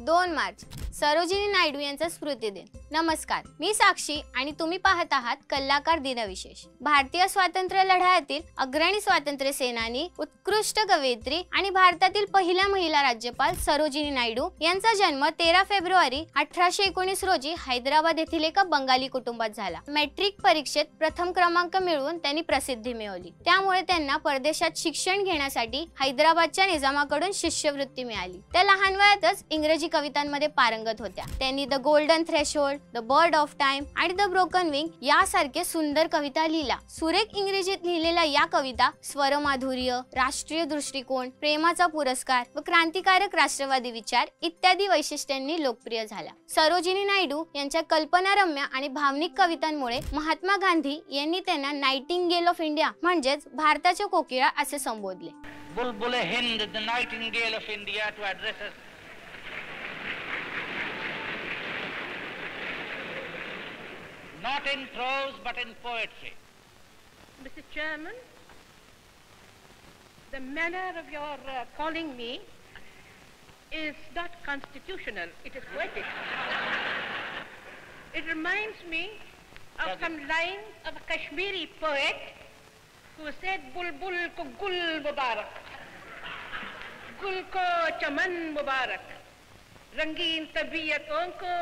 2 मार्च सरोजिनी नायडू यांचा स्मृती दिन। नमस्कार, मी साक्षी आणि तुम्ही पाहत आहात कलाकार दिनविशेष। भारतीय स्वातंत्र्य लढ्यातील अग्रणी स्वातंत्र्य सेनानी, उत्कृष्ट कवयित्री आणि भारतातील पहिल्या महिला राज्यपाल सरोजिनी नायडू यांचा जन्म 13 फेब्रुवारी 1819 रोजी हैदराबाद येथील एका बंगाली कुटुंबात झाला। मॅट्रिक परीक्षेत प्रथम क्रमांक मिळवून त्यांनी प्रसिद्धी मिळवली। त्यामुळे त्यांना परदेशात शिक्षण घेण्यासाठी हैदराबादच्या निजामाकडून शिष्यवृत्ती मिळाली। त्या लहान वयातच इंग्रजी कवितांमध्ये पारंगत होत्या। त्यांनी the golden threshold, the bird of time आणि द ब्रोकन विंग यासारखे सुंदर कविता लिहिल्या। सुरेख इंग्रजीत लिहिलेल्या या कविता स्वरमाधुर्य, राष्ट्रीय दृष्टिकोन, प्रेमाचा पुरस्कार व क्रांतिकारक राष्ट्रवादी विचार इत्यादी वैशिष्ट्यांनी लोकप्रिय झाल्या। सरोजिनी नायडू यांच्या कल्पनारम्य आणि भावनिक कवितांमुळे महात्मा गांधी यांनी त्यांना नाइटिंगेल ऑफ इंडिया म्हणजेच भारताच्या कोकिळा असे संबोधले। बुलबुल Hind, the nightingale of India, to address us. Not in prose but in poetry. Mr. Chairman, the manner of your calling me is not constitutional, it is poetic. It reminds me of some lines of a Kashmiri poet who said, "Bulbul ko gul mubarak, gul ko chaman mubarak, rangin tabiyaton ko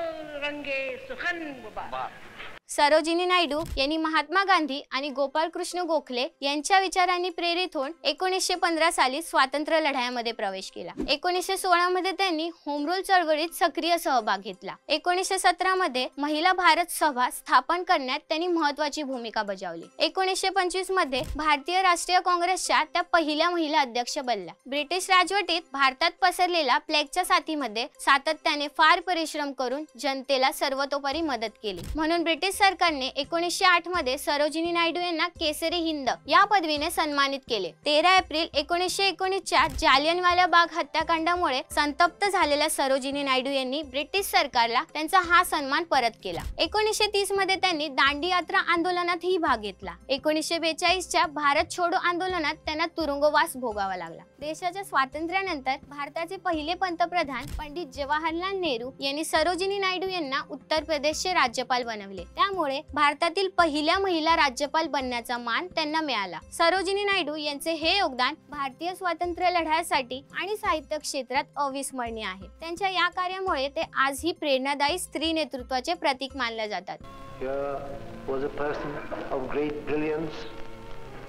range sukhan mubarak." Sarojini Naidu यांनी महात्मा गांधी आणि गोपाल कृष्ण गोखले यांच्या विचारांनी प्रेरित होऊन 1915 साली स्वातंत्र्य लढ्यामध्ये प्रवेश केला। 1916 मध्ये त्यांनी होम रूल चळवळीत सक्रिय सहभाग घेतला। 1917 मध्ये महिला भारत सभा स्थापन करण्यात त्यांनी महत्त्वाची भूमिका बजावली। 1925 मध्ये भारतीय राष्ट्रीय काँग्रेसच्या त्या पहिल्या महिला अध्यक्ष बनल्या। ब्रिटिश राजवटीत भारतात पसरलेल्या प्लेगच्या साथीमध्ये सातत्याने फार परिश्रम करून जनतेला सर्वतोपरी मदत केली। म्हणून ब्रिटिश सरकारने 1908 मध्ये सरोजिनी नायडू यांना केसरी हिंद या पदवीने सन्मानित केले। 13 एप्रिल 1919 च्या जालियनवाला बाग हत्याकांडामुळे संतप्त झालेल्या सरोजिनी नायडू यांनी ब्रिटिश सरकारला त्यांचा हा सन्मान परत केला। 1930 मध्ये त्यांनी दांडी यात्रा आंदोलनातही भाग घेतला। 1942 च्या भारत छोडो आंदोलनात त्यांना तुरुंगवास भोगावा लागला। देशाच्या स्वातंत्र्यानंतर भारताचे पहिले पंतप्रधान पंडित जवाहरलाल नेहरू यांनी सरोजिनी नायडू यांना उत्तर प्रदेशचे राज्यपाल बनवले। त्यामुळे भारतातील पहिल्या महिला राज्यपाल बनण्याचा मान त्यांना मिळाला। सरोजिनी नायडू यांचे हे योगदान भारतीय स्वातंत्र्य लढ्यासाठी आणि साहित्य क्षेत्रात अविस्मरणीय आहे। त्यांच्या या कार्यामुळे ते आजही प्रेरणादायी स्त्री नेतृत्वाचे प्रतीक मानले जातात। Here was a person of great brilliance.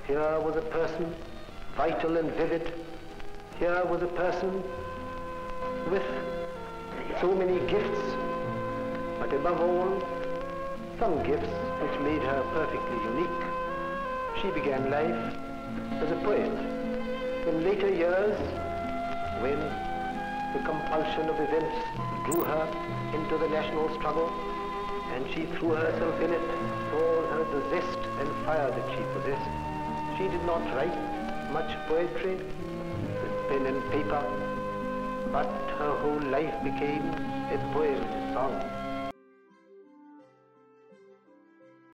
Here was a person vital and vivid. Here was a person with so many gifts, but above all, some gifts which made her perfectly unique. She began life as a poet. In later years, when the compulsion of events drew her into the national struggle, and she threw herself in it with all the zest and fire that she possessed, she did not write much poetry with pen and paper, but her whole life became a poem, a song.